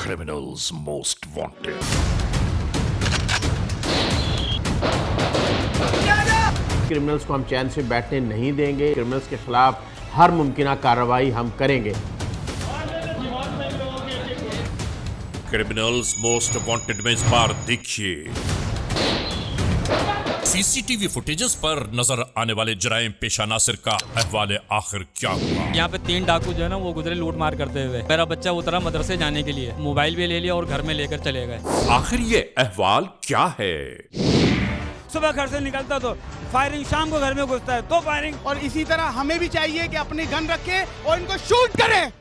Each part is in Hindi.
Criminals Most Wanted. क्रिमिनल्स को हम चैन से बैठने नहीं देंगे। क्रिमिनल्स के खिलाफ हर मुमकिन कार्रवाई हम करेंगे। क्रिमिनल्स मोस्ट वांटेड में इस बार देखिए सीसीटीवी फुटेजेस पर नजर आने वाले जराइम पेशा नासिर का अहवाल आखिर क्या हुआ। यहाँ पे 3 डाकू जो है ना वो गुजरे लूट मार करते हुए। मेरा बच्चा उतरा मदरसे जाने के लिए, मोबाइल भी ले लिया और घर में लेकर चले गए। आखिर ये अहवाल क्या है? सुबह घर से निकलता तो फायरिंग, शाम को घर में घुसता है तो फायरिंग। और इसी तरह हमें भी चाहिए कि अपनी गन रखे और इनको शूट करें।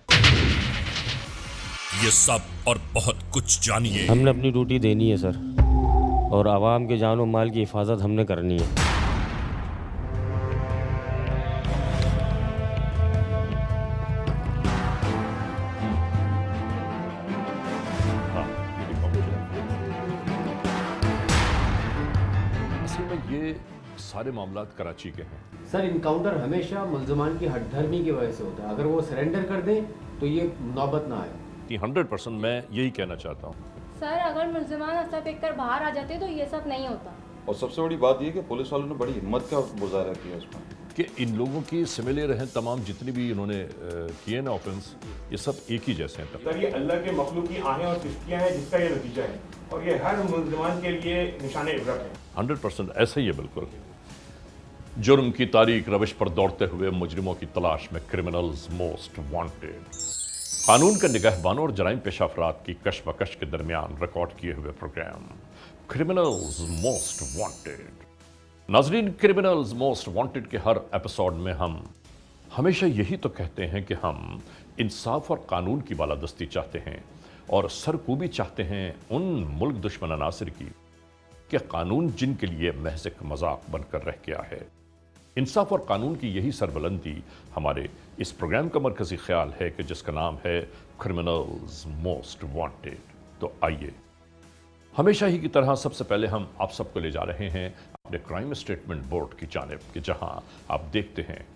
ये सब और बहुत कुछ जानिए। हमने अपनी ड्यूटी देनी है सर, और आवाम के जान और माल की हिफाजत हमने करनी है। असल में ये सारे मामलात कराची के हैं। सर, इनकाउंटर हमेशा मुल्ज़मान की हठधर्मी की वजह से होता है। अगर वो सरेंडर कर दें तो ये नौबत ना आए। 100% मैं यही कहना चाहता हूँ। सर, अगर मुल्ज़मान हंसा फेंक कर बाहर आ जाते तो ये सब नहीं होता। और सबसे बड़ी बात यह कि पुलिस वालों ने बड़ी हिम्मत का मुजाहरा किया उसमें कि इन लोगों की सिमिलर हैं, तमाम जितनी भी इन्होंने किए ना ऑफेंस, ये सब एक ही जैसे हैं। सर, ये अल्लाह के मखलूक की आहें और सिस्कियाँ हैं जिसका ये नतीजा है, और ये हर मुल्ज़मान के लिए निशान इबरत है। 100% ऐसा ही है बिल्कुल। जुर्म की तारीख रविश पर दौड़ते हुए मुजरिमों की तलाश में क्रिमिनल्स मोस्ट वांटेड। कानून के निगहबानों और जराइम पेशा अफराद की कशमकश के दरमियान रिकॉर्ड किए हुए प्रोग्राम क्रिमिनल्स मोस्ट वांटेड। नाजरीन, क्रिमिनल्स मोस्ट वांटेड के हर एपिसोड में हम हमेशा यही तो कहते हैं कि हम इंसाफ और कानून की बालादस्ती चाहते हैं और सरकूबी चाहते हैं उन मुल्क दुश्मन अनासिर की कि कानून जिनके लिए महज एक मजाक बनकर रह गया है। इंसाफ और कानून की यही सरबलंदी हमारे इस प्रोग्राम का मरकजी ख्याल है कि जिसका नाम है क्रिमिनल्स मोस्ट वांटेड। तो आइए, हमेशा ही की तरह सबसे पहले हम आप सबको ले जा रहे हैं अपने क्राइम स्टेटमेंट बोर्ड की जानिब, कि जहां आप देखते हैं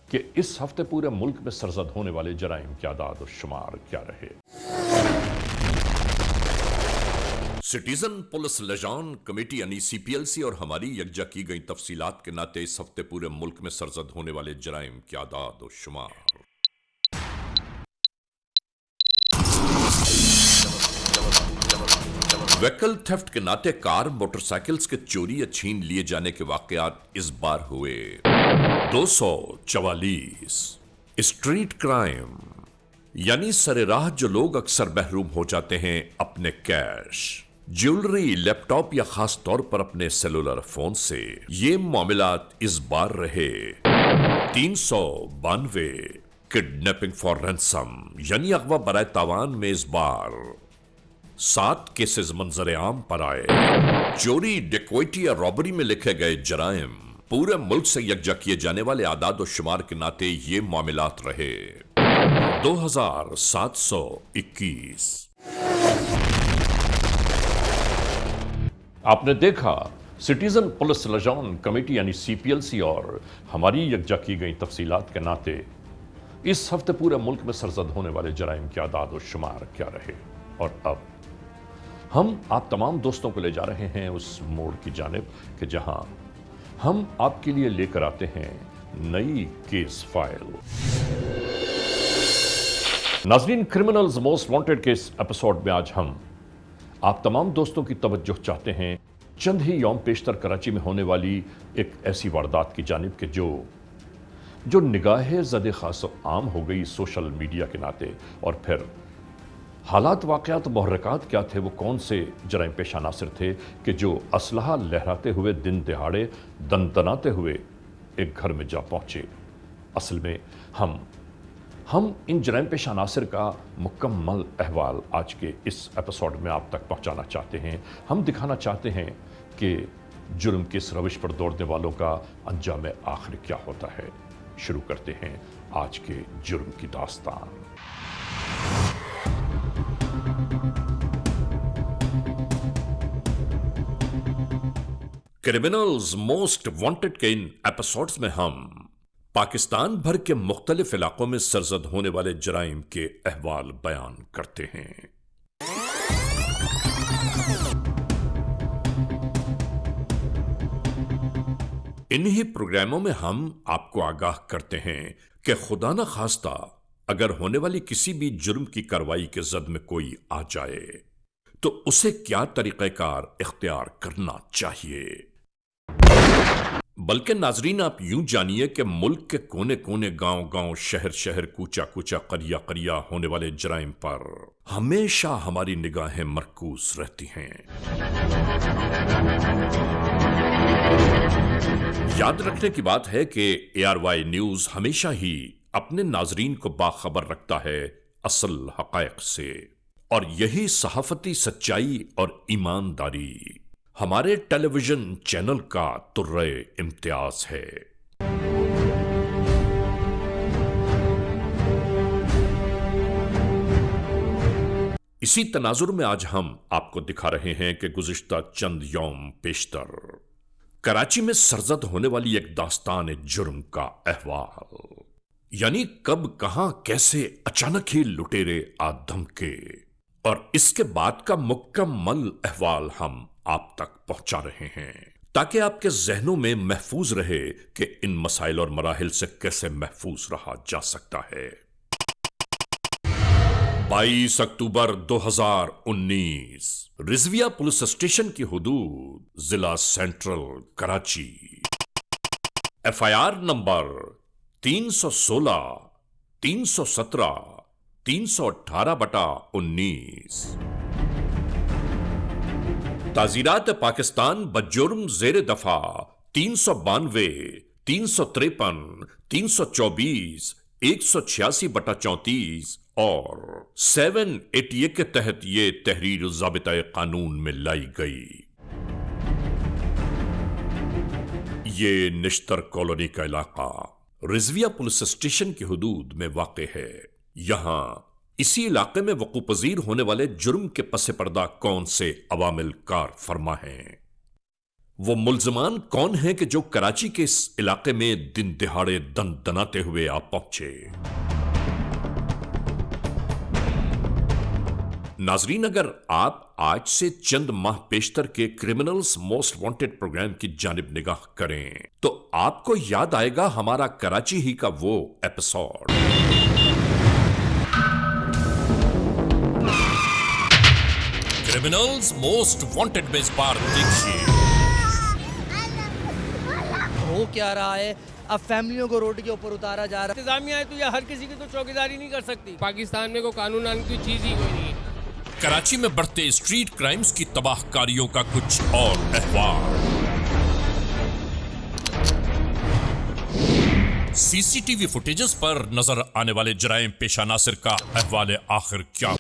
कि इस हफ्ते पूरे मुल्क में सरजद होने वाले जराइम की आदाद और शुमार क्या रहे। सिटीजन पुलिस लजान कमेटी यानी सीपीएलसी और हमारी यकजा की गई तफसीलात के नाते इस हफ्ते पूरे मुल्क में सरजद होने वाले जराइम की आदाद और शुमार। व्हीकल थेफ्ट के नाते कार, मोटरसाइकिल्स के चोरी या छीन लिए जाने के वाकयात इस बार हुए 244। स्ट्रीट क्राइम यानी सरेराह जो लोग अक्सर महरूम हो जाते हैं अपने कैश, ज्वेलरी, लैपटॉप या खास तौर पर अपने सेलुलर फोन से, ये मामलात इस बार रहे 392। किडनैपिंग फॉर रैंसम यानी अगवा बराए तावान में इस बार 7 केसेस मंजर आम पर आए। चोरी, डिक्वैटी या रॉबरी में लिखे गए जराइम पूरे मुल्क से यकजा किए जाने वाले आदाद और शुमार के नाते ये मामलात रहे 2721। आपने देखा, सिटीजन पुलिस लजान कमेटी यानी सीपीएलसी और हमारी यकजा की गई तफसीलात के नाते इस हफ्ते पूरे मुल्क में सरजद होने वाले जराइम की आदाद और शुमार क्या रहे। और अब हम आप तमाम दोस्तों को ले जा रहे हैं उस मोड़ की जानिब कि जहां हम आपके लिए लेकर आते हैं नई केस फाइल। नाज़रीन, क्रिमिनल्स मोस्ट वांटेड के इस एपिसोड में आज हम आप तमाम दोस्तों की तवज्जो चाहते हैं चंद ही यौम पेशतर कराची में होने वाली एक ऐसी वारदात की जानिब के जो निगाह ज़द खास आम हो गई सोशल मीडिया के नाते। और फिर हालात, वाक़यात, मुहर्रिकात क्या थे, वो कौन से जराइम पेशा नासिर थे कि जो असलहा लहराते हुए दिन दिहाड़े दनदनाते हुए एक घर में जा पहुँचे। असल में हम इन जराइम पेशा नासिर का मुकम्मल अहवाल आज के इस एपिसोड में आप तक पहुंचाना चाहते हैं। हम दिखाना चाहते हैं कि जुर्म की इस रविश पर दौड़ने वालों का अंजाम आखिर क्या होता है। शुरू करते हैं आज के जुर्म की दास्तान। क्रिमिनल्स मोस्ट वांटेड के इन एपिसोड्स में हम पाकिस्तान भर के मुख्तलिफ इलाकों में सरजद होने वाले जराइम के अहवाल बयान करते हैं। इन्हीं प्रोग्रामों में हम आपको आगाह करते हैं कि खुदा न खास्ता अगर होने वाली किसी भी जुर्म की कार्रवाई के जद में कोई आ जाए तो उसे क्या तरीक़ेकार इख्तियार करना चाहिए। बल्कि नाजरीन, आप यूं जानिए कि मुल्क के कोने कोने, गांव गांव, शहर शहर, कूचा कूचा, करिया करिया होने वाले जराइम पर हमेशा हमारी निगाहें मरकूज रहती हैं। याद रखने की बात है कि ARY न्यूज हमेशा ही अपने नाजरीन को बाखबर रखता है असल हकायक से, और यही सहाफती सच्चाई और ईमानदारी हमारे टेलीविजन चैनल का तुर्रे इम्तियाज है। इसी तनाजुर में आज हम आपको दिखा रहे हैं कि गुज़िश्ता चंद यौम पेशतर कराची में सरजद होने वाली एक दास्तान जुर्म का अहवाल, यानी कब, कहां, कैसे अचानक ही लुटेरे आ धमके, और इसके बाद का मुकम्मल अहवाल हम आप तक पहुंचा रहे हैं ताकि आपके जहनों में महफूज रहे कि इन मसाइल और मराहिल से कैसे महफूज रहा जा सकता है। 22 अक्टूबर 2019 रिजविया पुलिस स्टेशन की हुदूद, जिला सेंट्रल कराची। FIR number 316, 317, 318/19। ताजीरात पाकिस्तान बजुर्म जेर दफा 392, 353, 324, 186/34 और 788 के तहत ये तहरीर ज़ाबिता कानून में लाई गई। ये निश्तर कॉलोनी का इलाका रिजविया पुलिस स्टेशन की हुदूद में वाक़े है। यहां इसी इलाके में वक़ू पज़ीर होने वाले जुर्म के पसे पर्दा कौन से अवामिल कार फरमा हैं, वो मुल्ज़मान कौन हैं कि जो कराची के इस इलाके में दिन दिहाड़े दनाते हुए आ पहुंचे। नाजरीन, अगर आप आज से चंद माह पेशतर के क्रिमिनल्स मोस्ट वांटेड प्रोग्राम की जानिब निगाह करें तो आपको याद आएगा हमारा कराची ही का वो एपिसोड। क्रिमिनल्स मोस्ट वांटेड में इस बार देखिए हो क्या रहा है। अब फैमिलियों को रोड के ऊपर उतारा जा रहा है। इंतजामिया है तो यह हर किसी की तो चौकीदारी नहीं कर सकती। पाकिस्तान में कोई कानून की चीज ही कोई नहीं है। कराची में बढ़ते स्ट्रीट क्राइम्स की तबाहकारियों का कुछ और अहवाल। CCTV फुटेजेस पर नजर आने वाले जराइम पेशा नासिर का अहवाल आखिर क्या।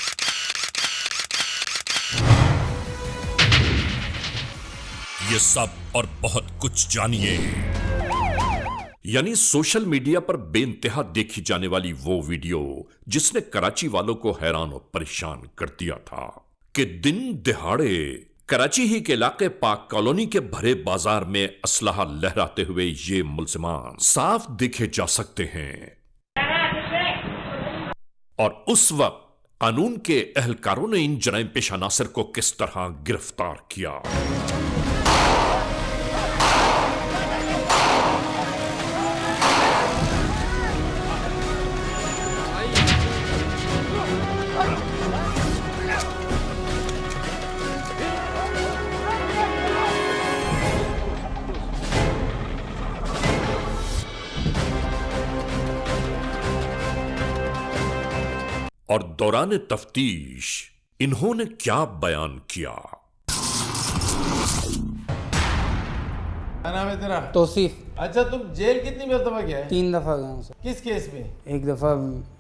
ये सब और बहुत कुछ जानिए। यानी सोशल मीडिया पर बेइंतहा देखी जाने वाली वो वीडियो जिसने कराची वालों को हैरान और परेशान कर दिया था कि दिन दिहाड़े कराची ही के इलाके पाक कॉलोनी के भरे बाजार में असलहा लहराते हुए ये मुल्ज़िमान साफ देखे जा सकते हैं। और उस वक्त कानून के एहलकारों ने इन जराइम पेशा नासिर को किस तरह गिरफ्तार किया। और दौरान तफ्तीश इन्होंने क्या बयान किया। क्या नाम है तेरा? तौसीफ। अच्छा, तुम जेल कितनी मरतबा गया है? 3 दफा गया हूँ सर। किस केस में? एक दफा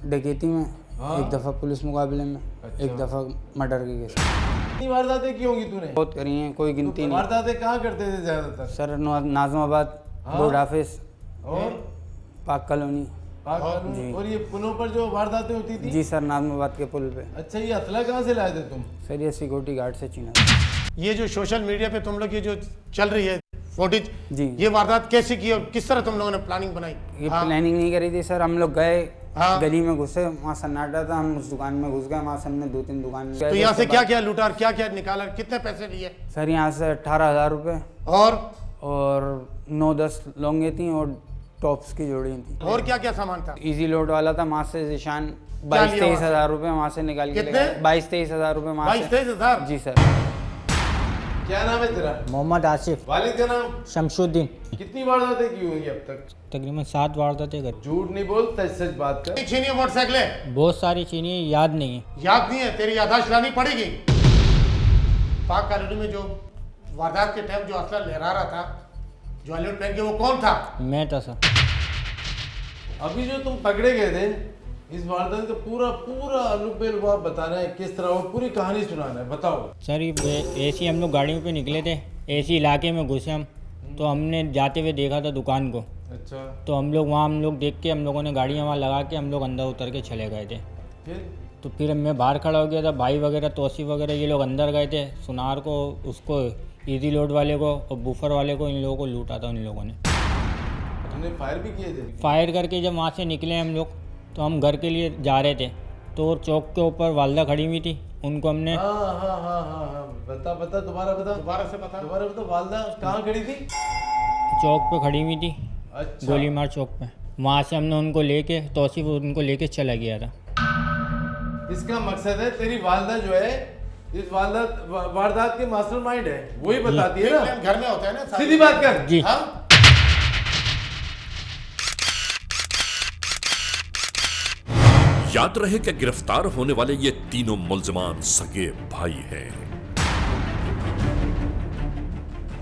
डकैती में, हाँ? एक दफा पुलिस मुकाबले में, अच्छा। एक दफा मर्डर के केस। कितनी वारदातें की होंगी तूने? बहुत करी हैं, कोई गिनती नहीं। वारदातें कहाँ करते थे ज्यादातर? सर नाज़माबाद, हाँ? बोर्ड ऑफिस और पाक कॉलोनी। जी। और ये पुलों पर जो वारदातें होती थी? जी सर, नाज़माबाद के पुल पे। अच्छा, ये असला कहाँ से लाए थे तुम? सर ये सिक्योरिटी गार्ड से छीना। ये जो सोशल मीडिया पे तुम लोग ये जो चल रही है फुटेज, जी, ये वारदात कैसे की और किस तरह तुम लोगों ने प्लानिंग बनाई? ये प्लानिंग नहीं करी थी सर। हम लोग गए हाँ। गली में घुसे, वहाँ सन्नाटा था, हम उस दुकान में घुस गए, वहाँ सबने 2-3 दुकान। तो यहाँ से क्या क्या लूटा और क्या क्या निकाला, कितने पैसे लिए? सर यहाँ से 18,000 रुपये और 9-10 लौंगे थी और टॉप्स की जोड़ी थी। और क्या क्या सामान था? इजी लोड वाला था, वहाँ से जिशान 22-23 हज़ार रुपये वहाँ से निकाल के कितने? 22-23 हज़ार रुपये वहाँ से। 22-23 हज़ार? जी सर। क्या नाम है तेरा? मोहम्मद आसिफ। वालिद का नाम? शमशुद्दीन। कितनी वारदातें की होंगी अब तक? तकरीबन 7 वारदातें कर। झूठ नहीं बोल, सच सच बात कर। छीनी है मोटरसाइकिलें? बहुत सारी छीनी है, याद नहीं है। याद नहीं है? तेरी यादाश्त लानी पड़ेगी। पाक कॉलोनी में जो वारदात के टाइम जो असला लहरा रहा था, जो हेलमेट पहन के, वो कौन था? मैं था सर। अभी जो तुम पकड़े गए थे, इस वारदात का पूरा अनुपेल वो आप बताना है, किस तरह वो पूरी कहानी सुनाना है, बताओ। सर ये ऐसी हम लोग गाड़ियों पे निकले थे, ऐसी इलाके में घुसे हम, तो हमने जाते हुए देखा था दुकान को। अच्छा। तो हम लोग देख के हम लोगों ने गाड़ियाँ वहाँ लगा के हम लोग अंदर उतर के चले गए थे। तो फिर मैं बाहर खड़ा हो गया था, भाई वगैरह, तोसी वगैरह, ये लोग अंदर गए थे। सुनार को, उसको इजी लोड वाले को और बूफर वाले को, इन लोगों को लूटा था इन लोगों ने। तुमने फायर भी किए थे? फायर करके जब वहाँ से निकले हम लोग, तो हम घर के लिए जा रहे थे, तो चौक के ऊपर वालदा खड़ी हुई थी, उनको हमने। हाँ, बता दोबारा से बता। वालदा कहाँ खड़ी थी? चौक पे खड़ी हुई थी। अच्छा। गोलीमार चौक पे। वहाँ से हमने उनको लेके, तौसीफ उनको लेके चला गया था। इसका मकसद है तेरी वालदा जो है, इस वारदात के मास्टरमाइंड है, वही बताती है ना। घर में होता है ना, सीधी बात कर। जी। हाँ? याद रहे कि गिरफ्तार होने वाले ये तीनों मुल्जिमान सगे भाई हैं।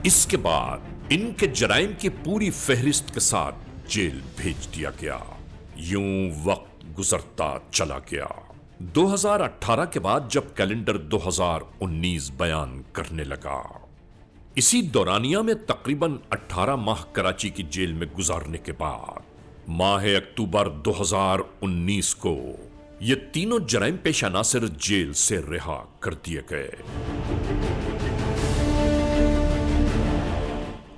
इसके बाद इनके जराइम की पूरी फहरिस्त के साथ जेल भेज दिया गया। यूं वक्त गुजरता चला गया। 2018 के बाद जब कैलेंडर 2019 बयान करने लगा, इसी दौरानिया में तकरीबन 18 माह कराची की जेल में गुजारने के बाद माह अक्टूबर 2019 को ये तीनों जराइम पेशा नासिर जेल से रिहा कर दिए गए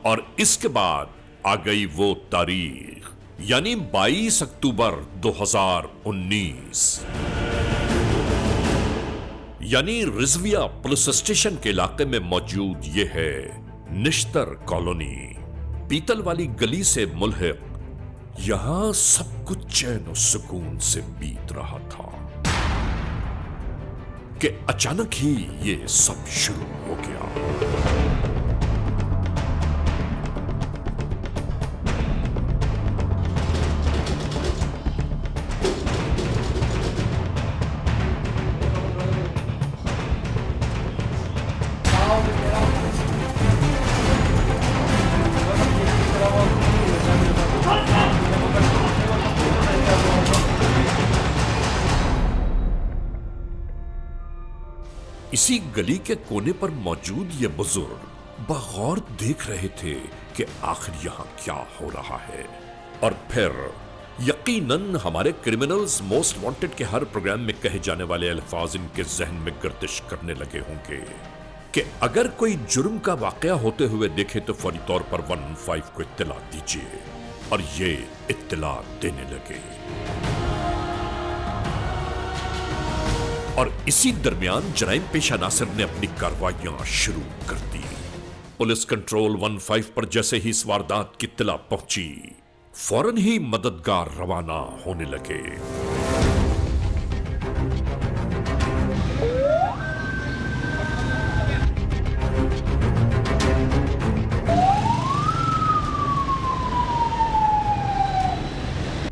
और इसके बाद आ गई वो तारीख, यानी 22 अक्टूबर 2019, यानी रिजविया पुलिस स्टेशन के इलाके में मौजूद ये है निश्तर कॉलोनी, पीतल वाली गली से मुल्हिक। यहां सब कुछ चैन और सुकून से बीत रहा था कि अचानक ही ये सब शुरू हो गया। इसी गली के कोने पर मौजूद ये बुजुर्ग बगौर देख रहे थे कि आखिर यहां क्या हो रहा है। और फिर यकीनन हमारे क्रिमिनल्स मोस्ट वांटेड के हर प्रोग्राम में कहे जाने वाले अल्फाज इनके जहन में गर्दिश करने लगे होंगे कि अगर कोई जुर्म का वाकया होते हुए देखे तो फौरी तौर पर 115 को इत्तला दीजिए। और ये इत्तला देने लगे। और इसी दरमियान जराइम पेशा नासिर ने अपनी कार्रवाइयां शुरू कर दी। पुलिस कंट्रोल 15 पर जैसे ही इस वारदात की इत्तला पहुंची, फौरन ही मददगार रवाना होने लगे।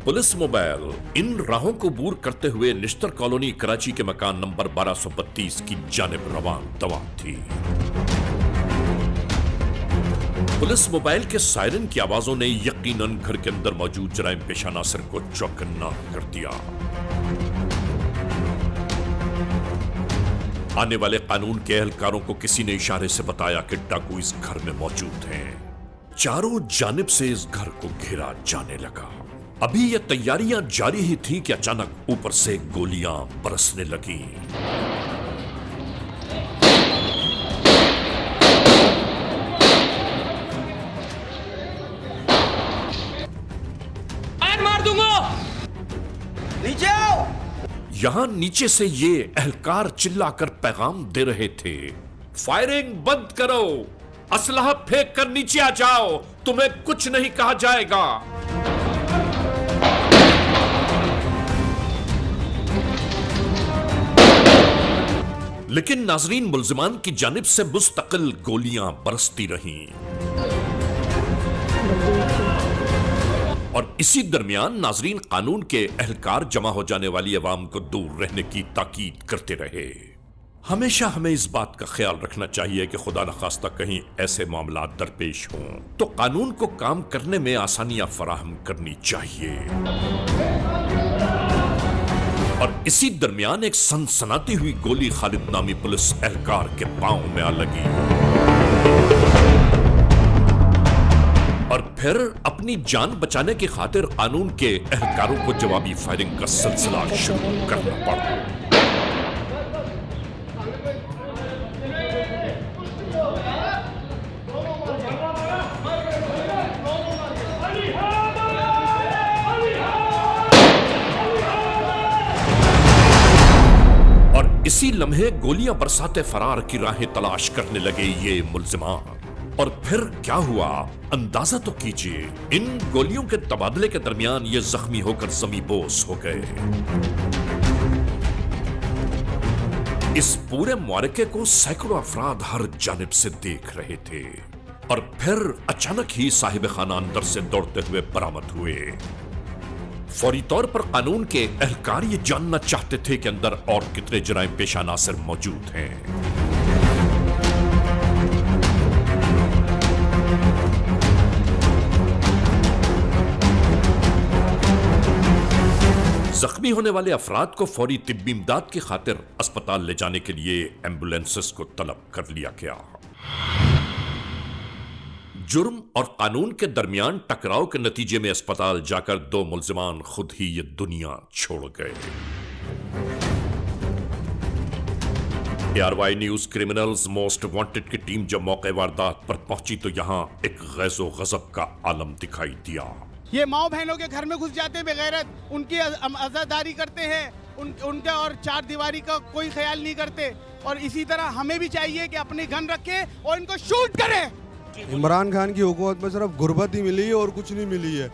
पुलिस मोबाइल इन राहों को बूर करते हुए निश्तर कॉलोनी कराची के मकान नंबर 1232 की जानिब रवान दवा थी। पुलिस मोबाइल के सायरन की आवाजों ने यकीनन घर के अंदर मौजूद जराइम पेशा नासिर को चौकन्ना कर दिया। आने वाले कानून के एहलकारों को किसी ने इशारे से बताया कि डाकू इस घर में मौजूद हैं। चारों जानिब से इस घर को घेरा जाने लगा। अभी ये तैयारियां जारी ही थी कि अचानक ऊपर से गोलियां बरसने लगीं। मार दूंगा। यहां नीचे से ये एहलकार चिल्लाकर पैगाम दे रहे थे, फायरिंग बंद करो, असलहा फेंक कर नीचे आ जाओ, तुम्हें कुछ नहीं कहा जाएगा। लेकिन नाजरीन, मुल्जिमान की जानिब से मुस्तकिल गोलियां बरसती रहीं और इसी दरमियान नाजरीन कानून के एहलकार जमा हो जाने वाली अवाम को दूर रहने की ताकीद करते रहे। हमेशा हमें इस बात का ख्याल रखना चाहिए कि खुदा न खास्ता कहीं ऐसे मामला दरपेश हों तो कानून को काम करने में आसानियां फराहम करनी चाहिए। और इसी दरमियान एक सनसनाती हुई गोली खालिद नामी पुलिस एहलकार के पांव में आ लगी और फिर अपनी जान बचाने की खातिर कानून के एहलकारों को जवाबी फायरिंग का सिलसिला शुरू करना पड़ा। इसी लम्हे गोलियां बरसाते फरार की राहें तलाश करने लगे ये मुल्जिमान। और फिर क्या हुआ अंदाजा तो कीजिए। इन गोलियों के तबादले के दरमियान ये जख्मी होकर ज़मीबोस हो गए। इस पूरे मुआरके को सैकड़ों अफराद हर जानिब से देख रहे थे और फिर अचानक ही साहिब खाना अंदर से दौड़ते हुए बरामद हुए। फौरी तौर पर कानून के एहलकार ये जानना चाहते थे कि अंदर और कितने जराइम पेशा नासिर मौजूद हैं। जख्मी होने वाले अफराद को फौरी तिब्बी इमदाद की खातिर अस्पताल ले जाने के लिए एम्बुलेंसेस को तलब कर लिया गया। जुर्म और कानून के दरमियान टकराव के नतीजे में अस्पताल जाकर दो मुल्जिमान खुद ही ये दुनिया छोड़ गए। ARY news criminals most wanted की टीम जब मौके वारदात पर पहुंची तो यहां एक गैज़ो गज़ब का आलम दिखाई दिया। ये माओ बहनों के घर में घुस जाते हैं बेगैरत, उनकी अज़ादारी करते हैं, उनके और चार दीवारी का कोई ख्याल नहीं करते। और इसी तरह हमें भी चाहिए कि अपनी गन रखें और इनको शूट करें। इमरान खान की हुकूमत में सिर्फ गुर्बत ही मिली है और कुछ नहीं मिली है।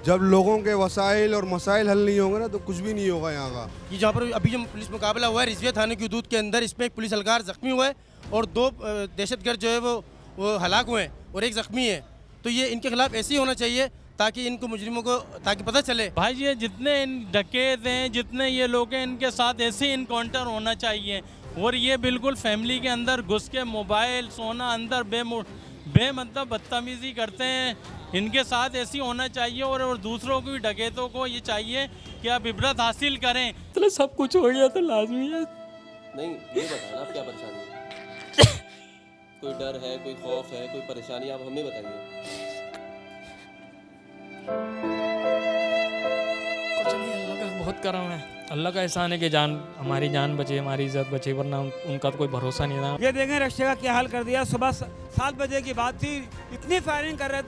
जब लोगों के वसाइल और मसाइल हल नहीं होंगे ना तो कुछ भी नहीं होगा यहाँ का। कि जहाँ पर अभी जो पुलिस मुकाबला हुआ है रिजविया थाने की हदूद के अंदर, इसमें एक पुलिस एहलकार जख्मी हुआ है और दो दहशतगर्द जो है वो हलाक हुए हैं और एक जख्मी है। तो ये इनके खिलाफ ऐसे ही होना चाहिए ताकि इनको मुजरिमों को ताकि पता चले। भाई ये जितने डकैत हैं, जितने ये लोग हैं, इनके साथ ऐसे इनकाउंटर होना चाहिए। और ये बिल्कुल फैमिली के अंदर घुस के मोबाइल सोना अंदर बेमतलब बदतमीजी करते हैं, इनके साथ ऐसी होना चाहिए। और दूसरों को भी डकैतों को ये चाहिए कि आप इबरत हासिल करें। तो सब कुछ हो गया तो लाजमी है। नहीं ये बताना आप क्या परेशानी है? कोई डर है, कोई खौफ है, कोई परेशानी, आप हमें बताइए। कुछ नहीं, अल्लाह का बहुत करम है, अल्लाह का एहसान है कि हमारी जान बचे, हमारी इज्जत बचे, वरना उनका तो कोई भरोसा नहीं था। ये देखें रशिया का क्या हाल कर दिया। सुबह 7 बजे की बात थी, इतनी फायरिंग कर रहे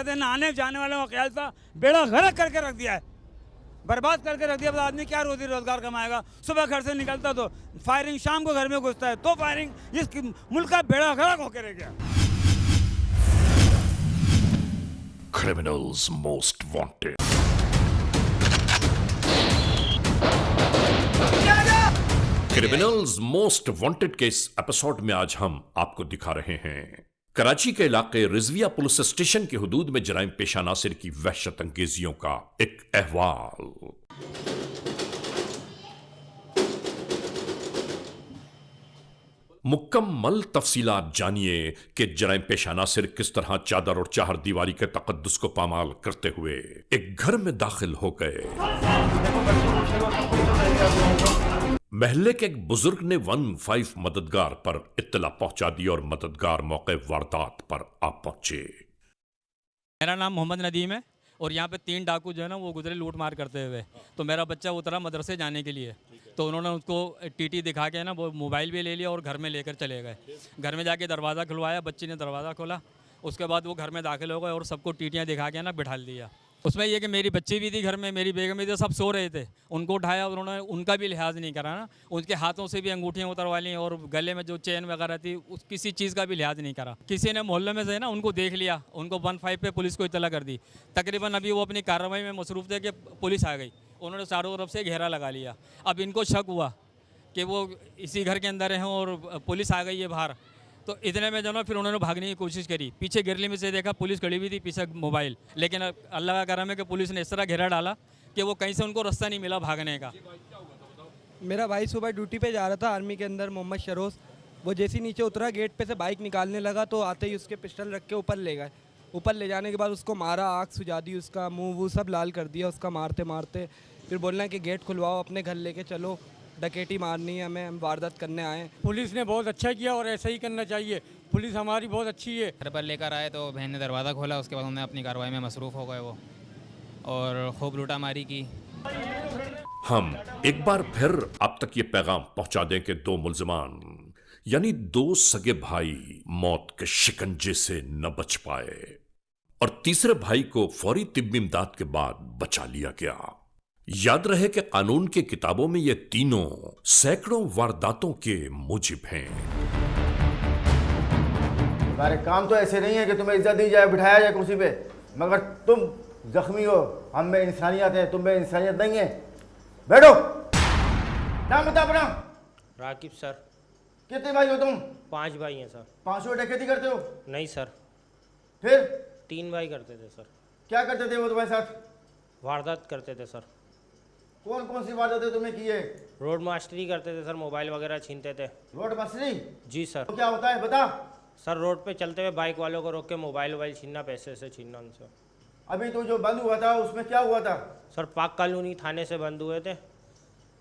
थे, नहाने जाने वालों का ख्याल था, बेड़ा गर्क करके रख दिया है, बर्बाद करके रख दिया। अब आदमी क्या रोजी रोजगार कमाएगा? सुबह घर से निकलता तो फायरिंग, शाम को घर में घुसता है तो फायरिंग। इस मुल्क का बेड़ा गर्क होकर रह गया। Criminals most wanted. Criminals most wanted के इस एपिसोड में आज हम आपको दिखा रहे हैं कराची के इलाके रिजविया पुलिस स्टेशन की हुदूद में जराइम पेशा नासिर की वहशत अंगेजियों का एक अहवाल। मुकम्मल तफसीलात जानिए कि जराइम पेशा नासिर किस तरह चादर और चाहर दीवारी के तकद्दुस को पामाल करते हुए एक घर में दाखिल हो गए। महल्ले के एक बुजुर्ग ने 15 मददगार पर इत्तला पहुंचा दी और मददगार मौके वारदात पर आ पहुंचे। मेरा नाम मोहम्मद नदीम है और यहाँ पे 3 डाकू जो है ना वो गुजरे लूट मार करते हुए। तो मेरा बच्चा उतरा मदरसे जाने के लिए, तो उन्होंने उसको टीटी दिखा के ना वो मोबाइल भी ले लिया और घर में लेकर चले गए। घर में जाके दरवाज़ा खुलवाया, बच्ची ने दरवाज़ा खोला, उसके बाद वो घर में दाखिल हो गए और सबको टीटियाँ दिखा के ना बिठा दिया। उसमें ये कि मेरी बच्ची भी थी घर में, मेरी बेगम भी थी, सब सो रहे थे, उनको उठाया और उन्होंने उनका भी लिहाज नहीं करा ना, उनके हाथों से भी अंगूठियाँ उतरवा ली और गले में जो चेन वगैरह थी उस किसी चीज़ का भी लिहाज नहीं करा। किसी ने मोहल्ले में से ना उनको देख लिया, उनको 15 पे पुलिस को इत्तला कर दी। तकरीबन अभी वो अपनी कार्रवाई में मसरूफ़ थे कि पुलिस आ गई, उन्होंने चारों तरफ से घेरा लगा लिया। अब इनको शक हुआ कि वो इसी घर के अंदर हैं और पुलिस आ गई है बाहर, तो इतने में जो ना फिर उन्होंने भागने की कोशिश करी। पीछे गिरली में से देखा पुलिस खड़ी हुई थी, पीछे मोबाइल, लेकिन अल्लाह का करम है कि पुलिस ने इस तरह घेरा डाला कि वो कहीं से उनको रास्ता नहीं मिला भागने का। मेरा भाई सुबह ड्यूटी पे जा रहा था आर्मी के अंदर, मोहम्मद शरोज। वो जैसे ही नीचे उतरा गेट पे से बाइक निकालने लगा तो आते ही उसके पिस्टल रख के ऊपर ले गए। ऊपर ले जाने के बाद उसको मारा, आँख सुझा दी, उसका मुँह वो सब लाल कर दिया उसका मारते मारते। फिर बोलना कि गेट खुलवाओ, अपने घर लेके चलो, डकैती मारनी है हमें, हम वारदात करने आए। पुलिस ने बहुत अच्छा किया और ऐसा ही करना चाहिए, पुलिस हमारी बहुत अच्छी है। घर पर लेकर आए तो बहन ने दरवाज़ा खोला, उसके बाद उन्हें अपनी कार्रवाई में मसरूफ़ हो गए वो, और खूब लूटामारी की। हम एक बार फिर आप तक ये पैगाम पहुंचा दें कि दो मुल्जिमान यानी दो सगे भाई मौत के शिकंजे से न बच पाए और तीसरे भाई को फौरी तिब्बी इमदाद के बाद बचा लिया गया। याद रहे कि कानून की किताबों में ये तीनों सैकड़ों वारदातों के मूजिब हैं। हमारे काम तो ऐसे नहीं है कि तुम्हें इज्जत दी जाए, बिठाया जाए कुर्सी पे, मगर तुम जख्मी हो, हम में इंसानियत है, तुम में इंसानियत नहीं है। बैठो, नाम बता अपना। राकिब सर। कितने भाई हो तुम? 5 भाई हैं सर। 5 डकैती करते हो? नहीं सर। फिर? 3 भाई करते थे सर। क्या करते थे वो तुम्हारे साथ? वारदात करते थे सर। कौन कौन सी वारदातें तुमने की है? रोड मास्टरी करते थे सर, मोबाइल वगैरह छीनते थे। Road mastery? जी सर। तो क्या होता है बता। सर रोड पे चलते हुए बाइक वालों को रोक के मोबाइल वोबाइल छीनना, पैसे से छीनना उनसे। अभी तो जो बंद हुआ था उसमें क्या हुआ था? सर पाक कॉलोनी थाने से बंद हुए थे,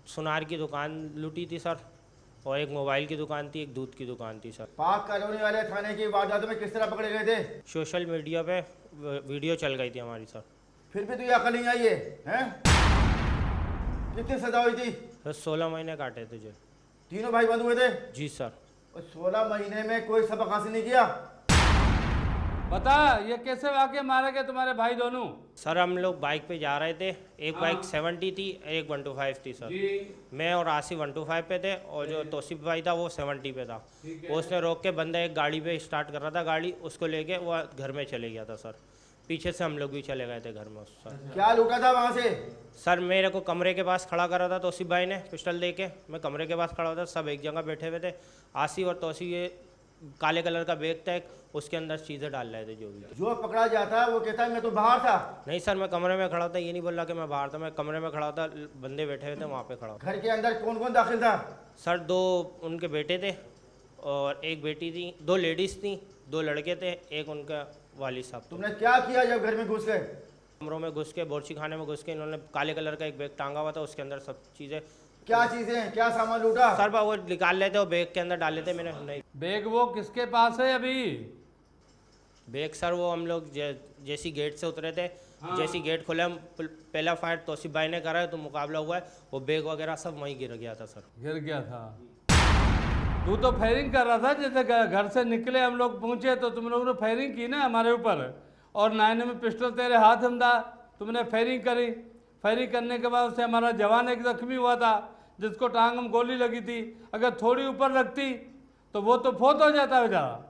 सुनार की दुकान लूटी थी सर, और एक मोबाइल की दुकान थी, एक दूध की दुकान थी सर। पाक कॉलोनी वाले थाने की वारदातों में किस तरह पकड़े गए थे? सोशल मीडिया पे वीडियो चल गई थी हमारी सर। फिर भी तो ये अकल नहीं आई है, हैं? कितनी सजा हुई थी? सर 16 महीने काटे थे। तीनों भाई बंद हुए थे? जी सर। और 16 महीने में कोई सबक हासिल नहीं किया? बता ये कैसे वाकई मारे गए तुम्हारे भाई दोनों? सर हम लोग बाइक पे जा रहे थे, एक बाइक 70 थी, एक 125 थी सर। मैं और आसिफ 125 पे थे और जो तौसीफ भाई था वो 70 पे था। उसने रोक के बंदा एक गाड़ी पे स्टार्ट कर रहा था गाड़ी, उसको लेके वो घर में चले गया था सर। पीछे से हम लोग भी चले गए थे घर में उस सर। क्या लूटा था वहाँ से? सर मेरे को कमरे के पास खड़ा करा था तौसीफ भाई ने पिस्टल दे के, मैं कमरे के पास खड़ा होता, सब एक जगह बैठे हुए थे। आसिफ और तौसीफ ये काले कलर का बैग था, उसके अंदर चीज़ें डाल रहे थे। जो पकड़ा जाता है वो कहता है मैं तो बाहर था। नहीं सर मैं कमरे में खड़ा था, ये नहीं बोल रहा कि मैं बाहर था, मैं कमरे में खड़ा था, बंदे बैठे हुए थे वहाँ पे खड़ा। घर के अंदर कौन कौन दाखिल था? सर 2 उनके बेटे थे और एक बेटी थी, 2 लेडीज़ थी, 2 लड़के थे, एक उनका वालिद साहब। तुमने क्या किया जब घर में घुस गए? कमरों में घुस के, बोर्ची खाने में घुस के, इन्होंने काले कलर का एक बैग टांगा हुआ था, उसके अंदर सब चीज़ें। क्या चीजें, क्या सामान लूटा? सर वो निकाल लेते और बैग के अंदर डाल लेते। मैंने नहीं। बैग वो किसके पास है अभी? बैग सर वो हम लोग जैसी गेट से उतरे थे, जैसी गेट खोले हम पहला फायर तौसीफ भाई ने करा है तो मुकाबला हुआ है, वो बैग वगैरह सब वहीं गिर गया था सर। गिर गया था? तू तो फायरिंग कर रहा था, जैसे घर से निकले हम लोग पहुंचे तो तुम लोगों ने फायरिंग की ना हमारे ऊपर, और नायने में पिस्टल तेरे हाथ में था, तुमने फायरिंग करी। फायरिंग करने के बाद उससे हमारा जवान एक जख्मी हुआ था जिसको टांग में गोली लगी थी, अगर थोड़ी ऊपर लगती तो वो तो फोत हो जाता बेचारा।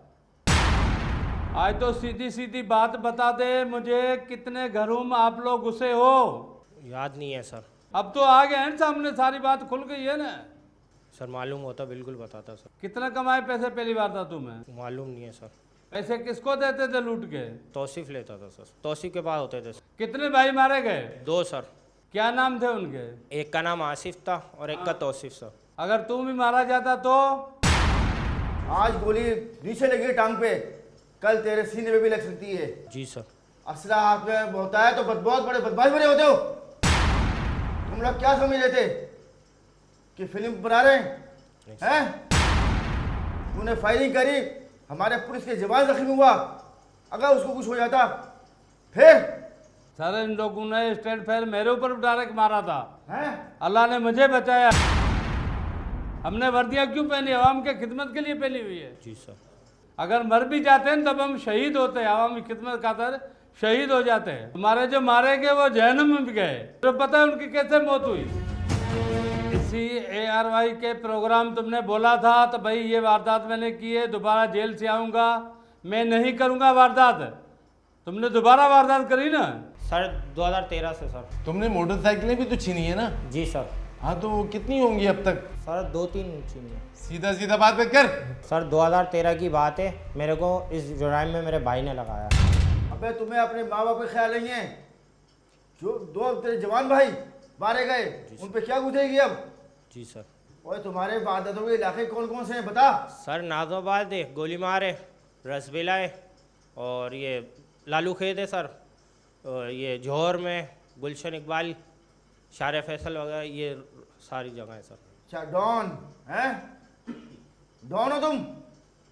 आज तो सीधी सीधी बात बता दे मुझे, कितने घरों में आप लोग घुसे हो? याद नहीं है सर। अब तो आ गए हैं सामने, सारी बात खुल गई है ना सर। मालूम होता बिल्कुल बताता सर। कितना कमाए पैसे पहली बार था तुम्हें? मालूम नहीं है सर। पैसे किसको देते थे लूट के? तौसीफ लेता था सर, तौसीफ के पास होते थे। कितने भाई मारे गए? 2 सर। क्या नाम थे उनके? एक का नाम आसिफ था और एक का तौसीफ सर। अगर तू भी मारा जाता तो? आज गोली नीचे लगी टांग पे, कल तेरे सीने में भी लग सकती है। जी सर। असला हाथ में होता है तो बहुत बड़े बदमाश बने होते हो। तुम लोग क्या समझ रहे थे कि फिल्म बना रहे हैं? तूने फायरिंग करी, हमारे पुलिस के जवान जख्मी हुआ, अगर उसको कुछ हो जाता फिर? सर इन लोगों ने स्टैंड फायर मेरे ऊपर डायरेक्ट मारा था, अल्लाह ने मुझे बचाया। हमने वर्दियाँ क्यों पहनी? आवाम के खिदमत के लिए पहनी हुई है। जी सर। अगर मर भी जाते हैं तब हम शहीद होते हैं, आवाम की खिदमत खातर शहीद हो जाते हैं। हमारे जो मारे गए वो जहन्नम में भी गए, तो पता है उनकी कैसे मौत हुई। इसी ARY के प्रोग्राम तुमने बोला था तो भाई ये वारदात मैंने की है, दोबारा जेल से आऊँगा, मैं नहीं करूँगा वारदात। तुमने दोबारा वारदात करी ना सर 2013 से सर। तुमने मोटरसाइकिलें भी तो छीनी है ना? जी सर। हाँ तो वो कितनी होंगी अब तक? सर 2-3 छीनी। सीधा सीधा बात पे कर। सर 2013 की बात है, मेरे को इस जुराइम में मेरे भाई ने लगाया। अबे तुम्हें अपने माँ बाप का ख्याल नहीं है? जो 2 तेरे जवान भाई मारे गए उन पे क्या गुजरेगी अब? जी सर। और तुम्हारे वारदातों के इलाके कौन कौन से हैं बता? सर नाजोबाद है, गोलीमार है, रसबेला है और ये लालू खेत है सर, और ये जौहर में गुलशन इकबाल, शार फैसल वगैरह, ये सारी जगह है सर। अच्छा डॉन हैं? डॉन हो तुम?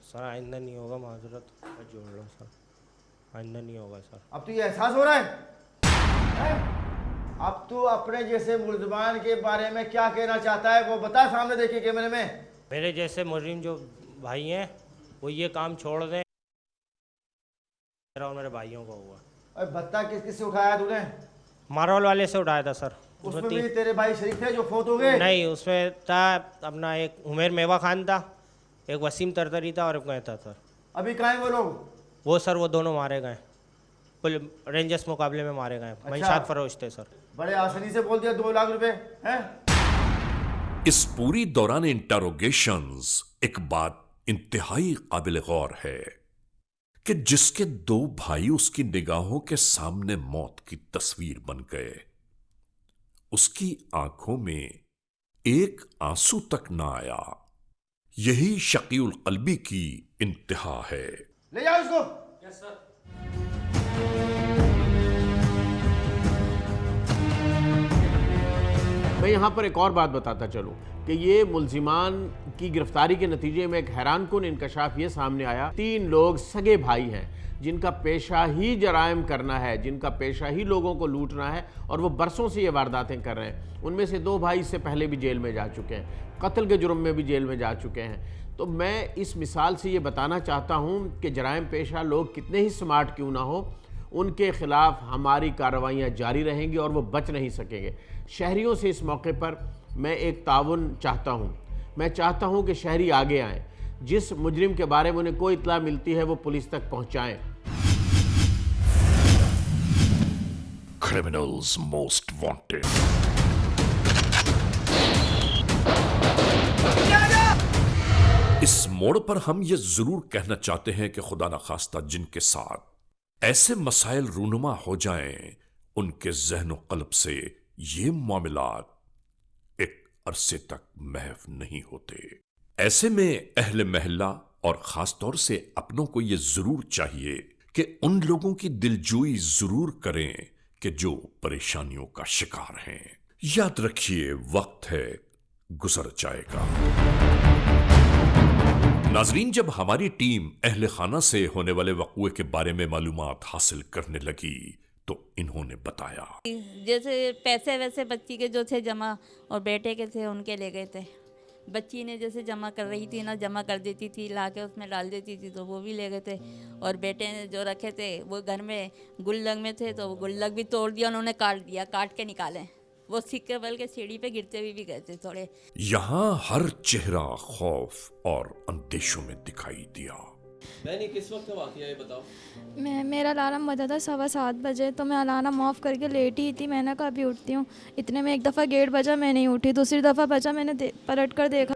सर आइंदा नहीं होगा, माजरत जोड़ लो सर, आइंदा नहीं होगा सर। अब तो ये एहसास हो रहा है? अब तू अपने जैसे मुलजमान के बारे में क्या कहना चाहता है वो बता सामने देखिए कैमरे में। मेरे जैसे मुजरिम जो भाई हैं वो ये काम छोड़ दें, मेरा और मेरे भाइयों को हुआ। अरे बत्ता किस किस से उठाया तूने? मारवाल वाले से उठाया था सर। उसमें भी तेरे भाई शरीफ थे जो फोत हो गए? नहीं, उसमें था अपना एक उमेर मेवा खान था, एक वसीम तरतरी था और एक मैं था सर। अभी कहाँ हैं वो लोग? वो सर वो दोनों मारे गए, रेंजर्स मुकाबले में मारे गए। मंशात फरोश थे सर। बड़े आसानी से बोल दिया 2 लाख रुपए हैं? इस पूरी दौरान इंटरोगेशंस एक बात इंतहाई काबिल गौर है कि जिसके 2 भाई उसकी निगाहों के सामने मौत की तस्वीर बन गए, उसकी आंखों में एक आंसू तक ना आया। यही शकीउल कल्बी की इंतहा है। ले जाओ इसको। Yes sir. मैं यहाँ पर एक और बात बताता चलूँ कि ये मुल्जिमान की गिरफ्तारी के नतीजे में एक हैरानकुन इंकशाफ ये सामने आया। 3 लोग सगे भाई हैं जिनका पेशा ही जराइम करना है, जिनका पेशा ही लोगों को लूटना है, और वो बरसों से ये वारदातें कर रहे हैं। उनमें से 2 भाई इससे पहले भी जेल में जा चुके हैं, कत्ल के जुर्म में भी जेल में जा चुके हैं। तो मैं इस मिसाल से ये बताना चाहता हूँ कि जराइम पेशा लोग कितने ही स्मार्ट क्यों ना हो, उनके खिलाफ हमारी कार्रवाइयाँ जारी रहेंगी और वो बच नहीं सकेंगे। शहरियों से इस मौके पर मैं एक ताउन चाहता हूँ। मैं चाहता हूँ कि शहरी आगे आएँ, जिस मुजरिम के बारे में उन्हें कोई इत्तला मिलती है वो पुलिस तक पहुँचाएँ। Criminals most wanted. इस मोड़ पर हम ये जरूर कहना चाहते हैं कि खुदा न खास्ता जिनके साथ ऐसे मसाइल रूनुमा हो जाएं, उनके ज़हन कल्ब से ये मामलात एक अरसे तक महफ नहीं होते। ऐसे में अहले महल्ला और ख़ास तौर से अपनों को ये ज़रूर चाहिए कि उन लोगों की दिलजोई ज़रूर करें कि जो परेशानियों का शिकार हैं। याद रखिए, वक्त है गुजर जाएगा। नाजरीन, जब हमारी टीम अहले खाना से होने वाले वक़्वे के बारे में मालूमात हासिल करने लगी तो इन्होंने बताया, जैसे पैसे वैसे बच्ची के जो थे जमा और बेटे के थे उनके ले गए थे। बच्ची ने जैसे जमा कर रही थी ना, जमा कर देती थी, ला के उसमें डाल देती थी, तो वो भी ले गए थे। और बेटे ने जो रखे थे वो घर में गुल्लक में थे, तो वो गुल्लक भी तोड़ दिया उन्होंने, काट दिया, काट के निकाले। वो सिक्के बल के सीढ़ी पे गिरते हुए भी गए थे थोड़े। यहाँ हर चेहरा खौफ और अंदेशों में दिखाई दिया। मैंने किस वक्त का वाकया है बताओ? मेरा अलार्म बजा था 7:15 बजे, तो मैं अलार्म ऑफ करके लेटी ही थी। मैंने कहा अभी उठती हूँ। इतने में एक दफ़ा गेट बजा, मैं नहीं उठी। दूसरी दफ़ा बजा, मैंने पलट कर देखा।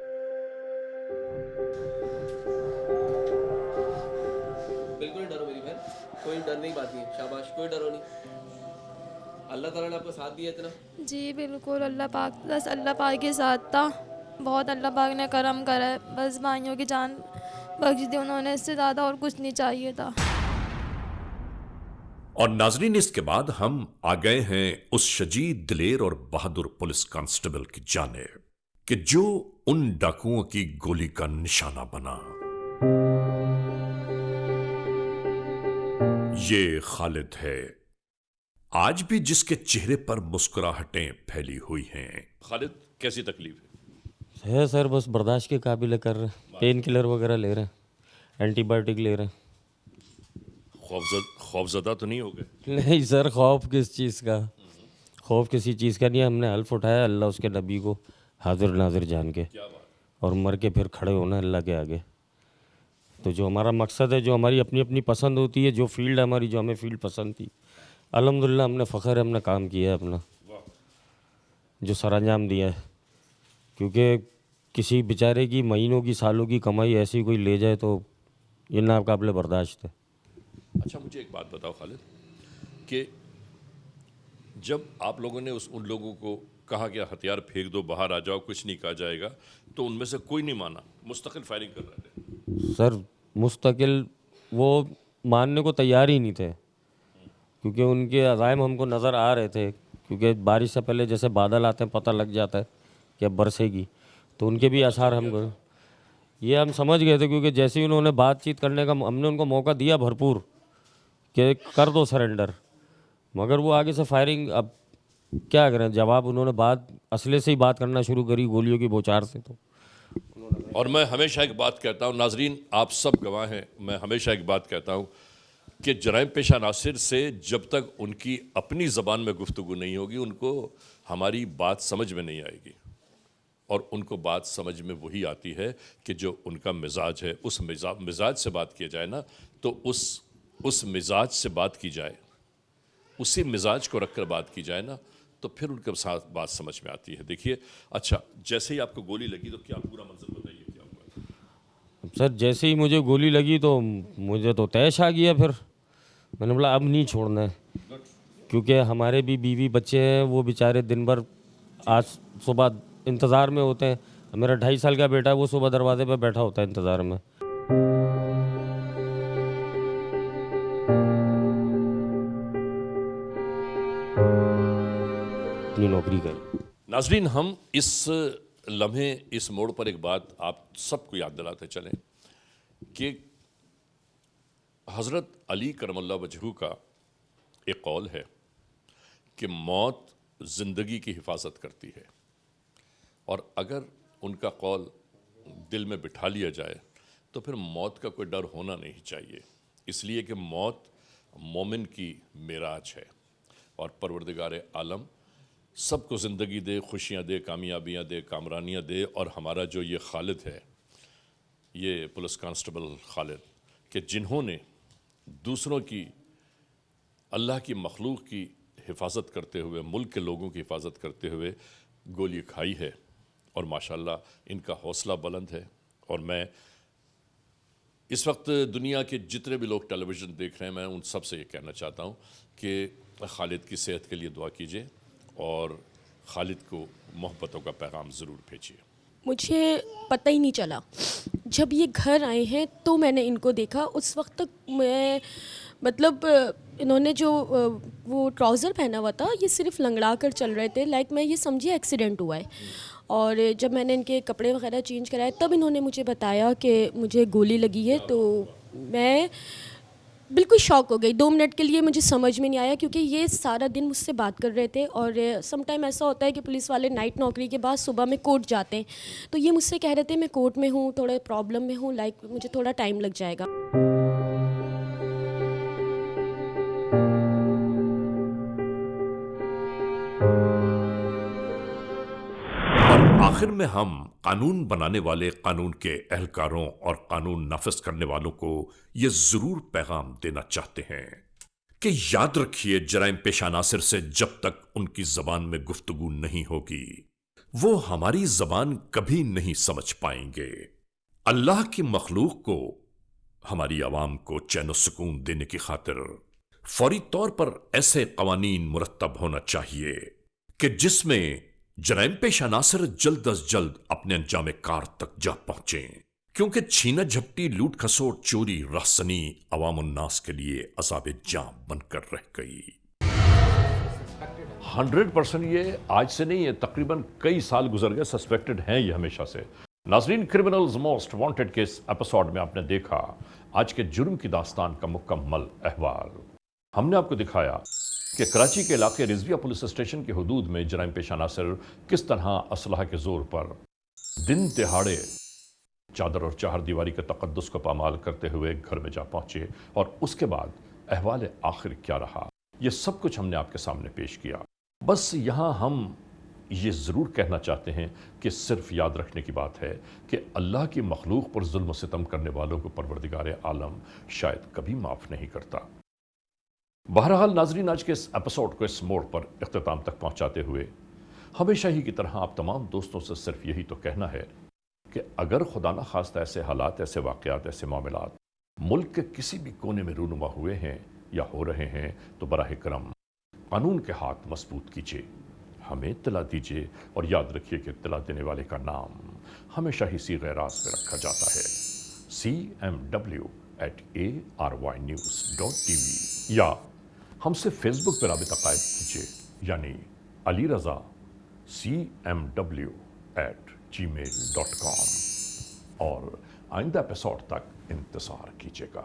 बिल्कुल डरो मेरी बहन, कोई डरने की बात नहीं है। शाबाश, कोई डरो नहीं। अल्लाह ताला ने आपको साथ दिया इतना? जी बिल्कुल, अल्लाह पाक, बस अल्लाह पाक के साथ था। बहुत अल्लाह पाक ने करम करा है, बस भाइयों की जान बख्श दी उन्होंने, इससे ज़्यादा और कुछ नहीं चाहिए था। और नाजरीन, इसके बाद हम आ गए हैं उस शजीद, दिलेर और बहादुर पुलिस कांस्टेबल की जानिब कि जो उन डाकुओं की गोली का निशाना बना। ये खालिद है, आज भी जिसके चेहरे पर मुस्कुराहटें फैली हुई हैं। खालिद, कैसी तकलीफ है सर? बस बर्दाश्त के काबिल कर रहे हैं, पेन किलर वगैरह ले रहे हैं, एंटीबायोटिक ले रहे हैं। खौफजदा तो नहीं हो गए? नहीं सर, खौफ किस चीज़ का, खौफ किसी चीज़ का नहीं है। हमने हल्फ उठाया अल्लाह उसके नबी को हाजिर नाजिर जान के, और मर के फिर खड़े होना अल्लाह के आगे। तो जो हमारा मकसद है, जो हमारी अपनी अपनी पसंद होती है, जो फील्ड है हमारी, जो हमें फील्ड पसंद थी, अल्हम्दुलिल्लाह हमने फ़ख्र है, हमने काम किया है अपना, जो सरअंजाम दिया है। क्योंकि किसी बेचारे की महीनों की सालों की कमाई ऐसी कोई ले जाए तो ये नाकाबिले बर्दाश्त है। अच्छा, मुझे एक बात बताओ खालिद, कि जब आप लोगों ने उन लोगों को कहा कि हथियार फेंक दो, बाहर आ जाओ, कुछ नहीं कहा जाएगा, तो उनमें से कोई नहीं माना, मुस्तकिल फायरिंग कर रहे थे? सर मुस्तकिल वो मानने को तैयार ही नहीं थे, क्योंकि उनके अज़ाइम हमको नज़र आ रहे थे। क्योंकि बारिश से पहले जैसे बादल आते हैं पता लग जाता है कि अब बरसेगी, तो उनके भी आसार हमको ये हम समझ गए थे। क्योंकि जैसे ही उन्होंने बातचीत करने का हमने उनको मौका दिया भरपूर कि कर दो सरेंडर, मगर वो आगे से फायरिंग, अब क्या करें, जवाब उन्होंने बात असले से ही बात करना शुरू करी, गोलियों की बौछार से। तो और मैं हमेशा एक बात कहता हूँ, नाजरीन आप सब गवाह हैं, मैं हमेशा एक बात कहता हूँ कि जराइम पेशा नासिर से जब तक उनकी अपनी ज़बान में गुफ्तगू नहीं होगी, उनको हमारी बात समझ में नहीं आएगी। और उनको बात समझ में वही आती है कि जो उनका मिजाज है, उस मिजाज से बात किया जाए ना, तो उस मिजाज से बात की जाए, उसी मिजाज को रखकर बात की जाए ना, तो फिर उनके साथ बात समझ में आती है। देखिए, अच्छा, जैसे ही आपको गोली लगी तो क्या पूरा मंजर बताइए, क्या हुआ? सर जैसे ही मुझे गोली लगी तो मुझे तो तैश आ गया। फिर मैंने बोला अब नहीं छोड़ना है, क्योंकि हमारे भी बीवी बच्चे हैं, वो बेचारे दिन भर आज सुबह इंतज़ार में होते हैं। मेरा 2.5 साल का बेटा है, वो सुबह दरवाजे पर बैठा होता है इंतज़ार में। अपनी नौकरी करी। नाजरीन, हम इस लम्हे, इस मोड़ पर एक बात आप सबको याद दिलाते चलें कि हज़रत अली करमल्ला वजहू का एक कौल है कि मौत ज़िंदगी की हिफाजत करती है, और अगर उनका कौल दिल में बिठा लिया जाए तो फिर मौत का कोई डर होना नहीं चाहिए। इसलिए कि मौत मोमिन की मेराज है, और परवरदिगार आलम सबको ज़िंदगी दे, खुशियाँ दे, कामयाबियाँ दे, कामरानियाँ दे। और हमारा जो ये खालिद है, ये पुलिस कांस्टेबल खालिद, कि जिन्होंने दूसरों की, अल्लाह की मखलूक की हिफाजत करते हुए, मुल्क के लोगों की हिफाजत करते हुए गोली खाई है, और माशाल्लाह इनका हौसला बुलंद है। और मैं इस वक्त दुनिया के जितने भी लोग टेलीविज़न देख रहे हैं, मैं उन सब से ये कहना चाहता हूँ कि खालिद की सेहत के लिए दुआ कीजिए, और खालिद को मोहब्बतों का पैगाम ज़रूर भेजिए। मुझे पता ही नहीं चला, जब ये घर आए हैं तो मैंने इनको देखा। उस वक्त तक मैं, मतलब इन्होंने जो वो ट्राउज़र पहना हुआ था, ये सिर्फ लंगड़ा कर चल रहे थे, लाइक मैं ये समझी एक्सीडेंट हुआ है। और जब मैंने इनके कपड़े वगैरह चेंज कराए, तब इन्होंने मुझे बताया कि मुझे गोली लगी है। तो मैं बिल्कुल शॉक हो गई। 2 मिनट के लिए मुझे समझ में नहीं आया, क्योंकि ये सारा दिन मुझसे बात कर रहे थे। और सम टाइम ऐसा होता है कि पुलिस वाले नाइट नौकरी के बाद सुबह में कोर्ट जाते हैं, तो ये मुझसे कह रहे थे मैं कोर्ट में हूँ, थोड़े प्रॉब्लम में हूँ, लाइक मुझे थोड़ा टाइम लग जाएगा। आखिर में हम कानून बनाने वाले, कानून के एहलकारों और कानून नाफिज करने वालों को यह जरूर पैगाम देना चाहते हैं कि याद रखिए, जराइम पेशा नासिर से जब तक उनकी जबान में गुफ्तगू नहीं होगी, वो हमारी जबान कभी नहीं समझ पाएंगे। अल्लाह की मखलूक को, हमारी आवाम को चैन सुकून देने की खातिर फौरी तौर पर ऐसे कवानीन मुरत्तब होना चाहिए कि जिसमें जराइम पेशा नासिर जल्द अज जल्द अपने अंजाम कार तक जा पहुंचे, क्योंकि छीना झपटी, लूट खसोट, चोरी, रहसनी अवाम उन्नास के लिए अज़ाब जाम बनकर रह गई। 100% ये आज से नहीं है, तकरीबन कई साल गुजर गए, सस्पेक्टेड हैं ये हमेशा से। नाजरीन, क्रिमिनल्स मोस्ट वांटेड के इस एपिसोड में आपने देखा आज के जुर्म की दास्तान का मुकम्मल अहवाल। हमने आपको दिखाया कि कराची के इलाके रिजविया पुलिस स्टेशन के हुदूद में जराइम पेशा नासिर किस तरह असलहा के जोर पर दिन तिहाड़े चादर और चार दीवारी के तकद्दुस को पामाल करते हुए घर में जा पहुंचे, और उसके बाद अहवाल आखिर क्या रहा, ये सब कुछ हमने आपके सामने पेश किया। बस यहाँ हम ये ज़रूर कहना चाहते हैं कि सिर्फ याद रखने की बात है कि अल्लाह की मखलूक पर जुल्म सितम करने वालों को परवरदिगार आलम शायद कभी माफ़ नहीं करता। बहरहाल नाजरीन, आज के इस एपिसोड को इस मोड़ पर इख्तिताम तक पहुँचाते हुए हमेशा ही की तरह आप तमाम दोस्तों से सिर्फ यही तो कहना है कि अगर खुदा न खास्ता ऐसे हालात, ऐसे वाक़यात, ऐसे मामलात मुल्क के किसी भी कोने में रूनुमा हुए हैं या हो रहे हैं तो बराह करम कानून के हाथ मजबूत कीजिए, हमें इत्तला दीजिए और याद रखिए कि इत्तला देने वाले का नाम हमेशा ही सीग़े राज़ पे रखा जाता है, cmw@arYnews.tv, या हमसे फेसबुक पर राबिता कायम कीजिए, यानी अली रज़ा cmw@gmail.com, और आइंदा एपिसोड तक इंतज़ार कीजिएगा।